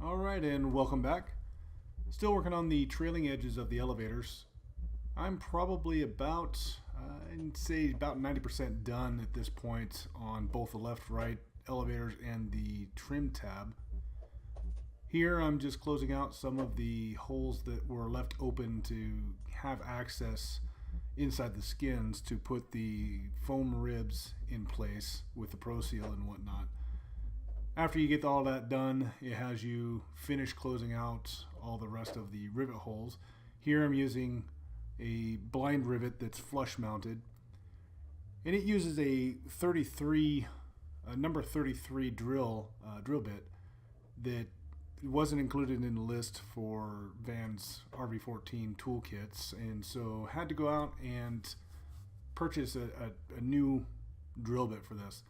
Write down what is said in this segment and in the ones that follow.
Alright, and welcome back. Still working on the trailing edges of the elevators. I'm probably I'd say about 90% done at this point on both the left-right elevators and the trim tab. Here I'm just closing out some of the holes that were left open to have access inside the skins to put the foam ribs in place with the Pro Seal and whatnot. After you get all that done, it has you finish closing out all the rest of the rivet holes. Here I'm using a blind rivet that's flush mounted, and it uses a number 33 drill bit that wasn't included in the list for Van's RV-14 toolkits, and so had to go out and purchase a new drill bit for this.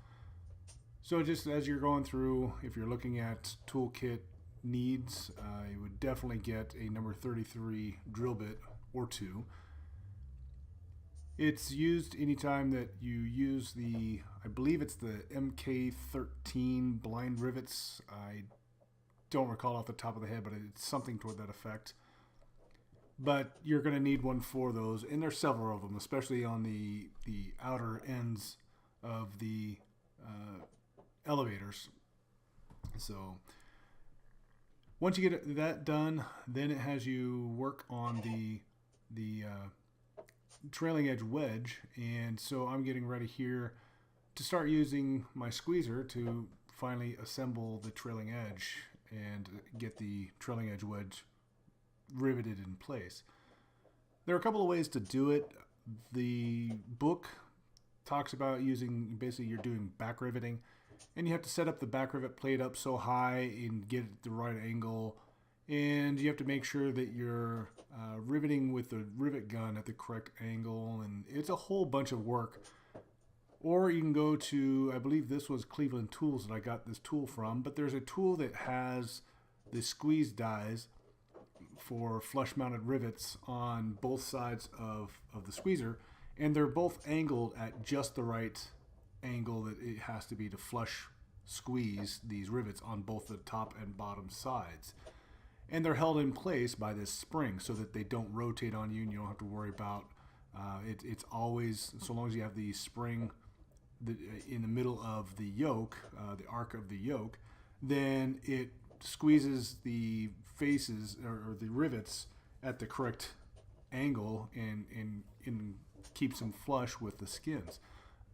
So just as you're going through, if you're looking at toolkit needs, you would definitely get a number 33 drill bit or two. It's used anytime that you use I believe it's the MK13 blind rivets. I don't recall off the top of the head, but it's something toward that effect. But you're going to need one for those, and there's several of them, especially on the outer ends of the elevators. So once you get that done, then it has you work on the trailing edge wedge, and so I'm getting ready here to start using my squeezer to finally assemble the trailing edge and get the trailing edge wedge riveted in place. There are a couple of ways to do it. The book talks about using, basically you're doing back riveting, and you have to set up the back rivet plate up so high and get it at the right angle, and you have to make sure that you're riveting with the rivet gun at the correct angle, and it's a whole bunch of work. Or you can go to, I believe this was Cleveland Tools that I got this tool from, but there's a tool that has the squeeze dies for flush mounted rivets on both sides of the squeezer, and they're both angled at just the right angle that it has to be to flush squeeze these rivets on both the top and bottom sides. And they're held in place by this spring so that they don't rotate on you, and you don't have to worry about it's always, so long as you have the spring in the middle of the yoke, the arc of the yoke, then it squeezes the faces or the rivets at the correct angle and keeps them flush with the skins.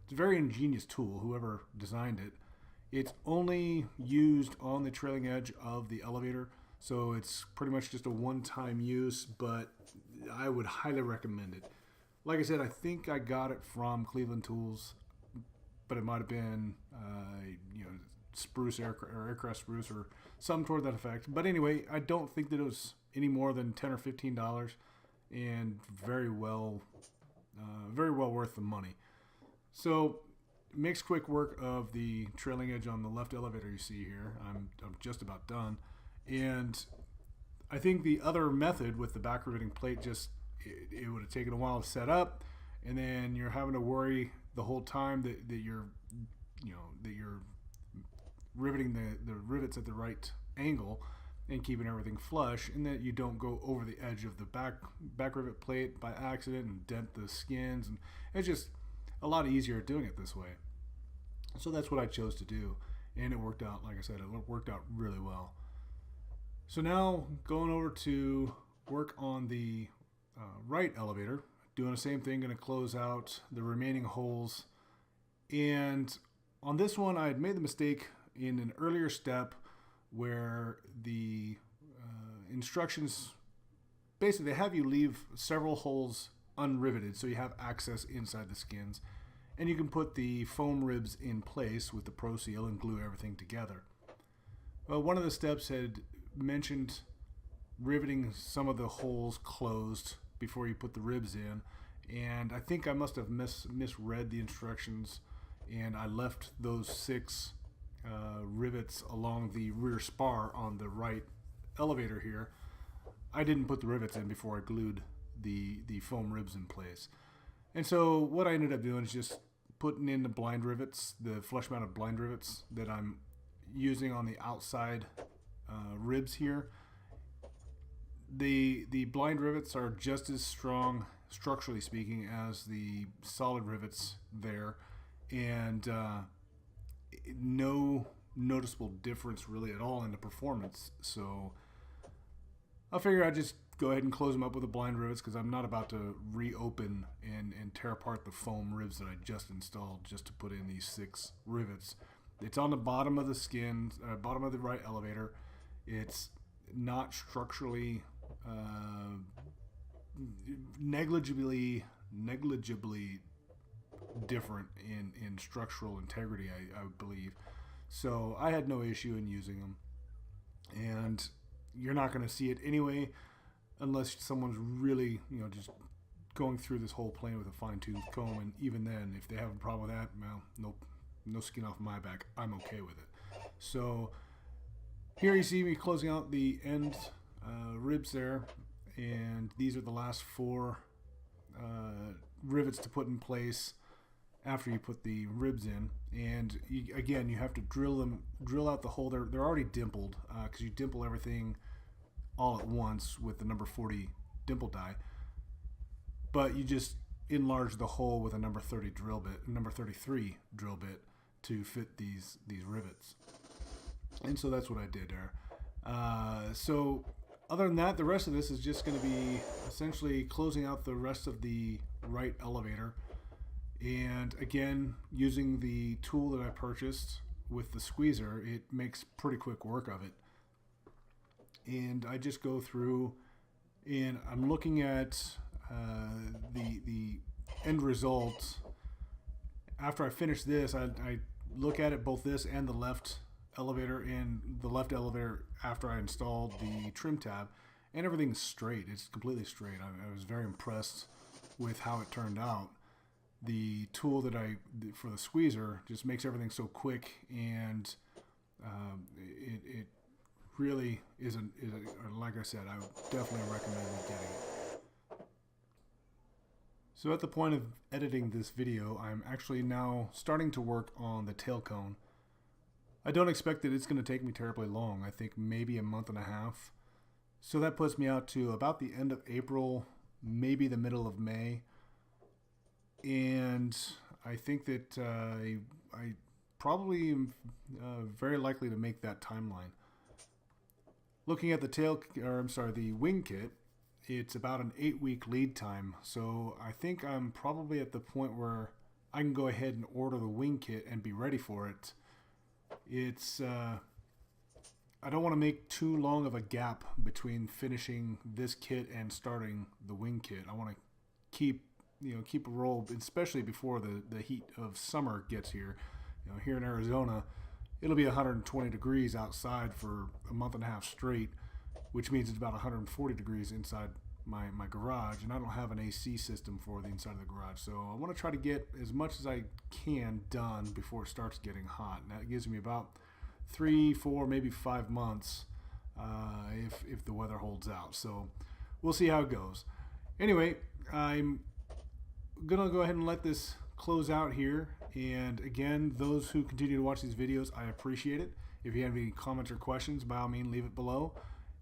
It's a very ingenious tool, whoever designed it. It's only used on the trailing edge of the elevator, so it's pretty much just a one-time use, but I would highly recommend it. Like I said, I think I got it from Cleveland Tools, but it might have been spruce or aircraft spruce or something toward that effect. But anyway, I don't think that it was any more than $10 or $15, and very well worth the money. So makes quick work of the trailing edge on the left elevator you see here. I'm just about done, and I think the other method with the back riveting plate it would have taken a while to set up, and then you're having to worry the whole time that you're riveting the rivets at the right angle and keeping everything flush, and that you don't go over the edge of the back rivet plate by accident and dent the skins. And it's just a lot easier doing it this way. So that's what I chose to do, and it worked out. Like I said, it worked out really well. So now going over to work on the right elevator, doing the same thing, going to close out the remaining holes. And on this one, I had made the mistake in an earlier step where the instructions, basically they have you leave several holes unriveted so you have access inside the skins, and you can put the foam ribs in place with the Pro Seal and glue everything together. Well, one of the steps had mentioned riveting some of the holes closed before you put the ribs in, and I think I must have misread the instructions, and I left those 6 rivets along the rear spar on the right elevator here. I didn't put the rivets in before I glued the foam ribs in place. And so what I ended up doing is just putting in the blind rivets, the flush mounted blind rivets that I'm using on the outside ribs here. The blind rivets are just as strong, structurally speaking, as the solid rivets there, and no noticeable difference really at all in the performance. So I figure I'd just go ahead and close them up with the blind rivets, because I'm not about to reopen and tear apart the foam ribs that I just installed just to put in these 6 rivets. It's on the bottom of the skin, bottom of the right elevator. It's not structurally negligibly different in structural integrity, I believe. So I had no issue in using them, and you're not going to see it anyway unless someone's really, just going through this whole plane with a fine-tooth comb. And even then, if they have a problem with that, well, nope, no skin off my back. I'm okay with it. So here you see me closing out the end ribs there, and these are the last 4 rivets to put in place after you put the ribs in. And again, you have to drill out the hole. They're already dimpled, because you dimple everything all at once with the number 40 dimple die, but you just enlarge the hole with a number 33 drill bit to fit these rivets. And so that's what I did there. So other than that, the rest of this is just going to be essentially closing out the rest of the right elevator, and again, using the tool that I purchased with the squeezer, it makes pretty quick work of it. And I just go through and I'm looking at the end result. After I finish this, I look at it, both this and the left elevator, and the left elevator after I installed the trim tab, and everything's straight. It's completely straight. I was very impressed with how it turned out. The tool that for the squeezer just makes everything so quick, and it really is like I said, I would definitely recommend getting it. So at the point of editing this video, I'm actually now starting to work on the tail cone. I don't expect that it's going to take me terribly long. I think maybe a month and a half. So that puts me out to about the end of April, maybe the middle of May. And I think that I probably am very likely to make that timeline. Looking at the wing kit, it's about an 8-week lead time. So I think I'm probably at the point where I can go ahead and order the wing kit and be ready for it. It's I don't want to make too long of a gap between finishing this kit and starting the wing kit. I want to keep a roll, especially before the heat of summer gets here. Here in Arizona, it'll be 120 degrees outside for a month and a half straight, which means it's about 140 degrees inside my garage, and I don't have an AC system for the inside of the garage. So I want to try to get as much as I can done before it starts getting hot. And that gives me about 3, 4, maybe 5 months if the weather holds out. So we'll see how it goes. Anyway, I'm gonna go ahead and let this close out here. And again, those who continue to watch these videos, I appreciate it. If you have any comments or questions, by all means, leave it below.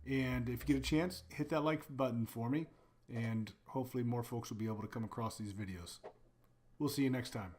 And if you get a chance, hit that like button for me, and hopefully more folks will be able to come across these videos. We'll see you next time.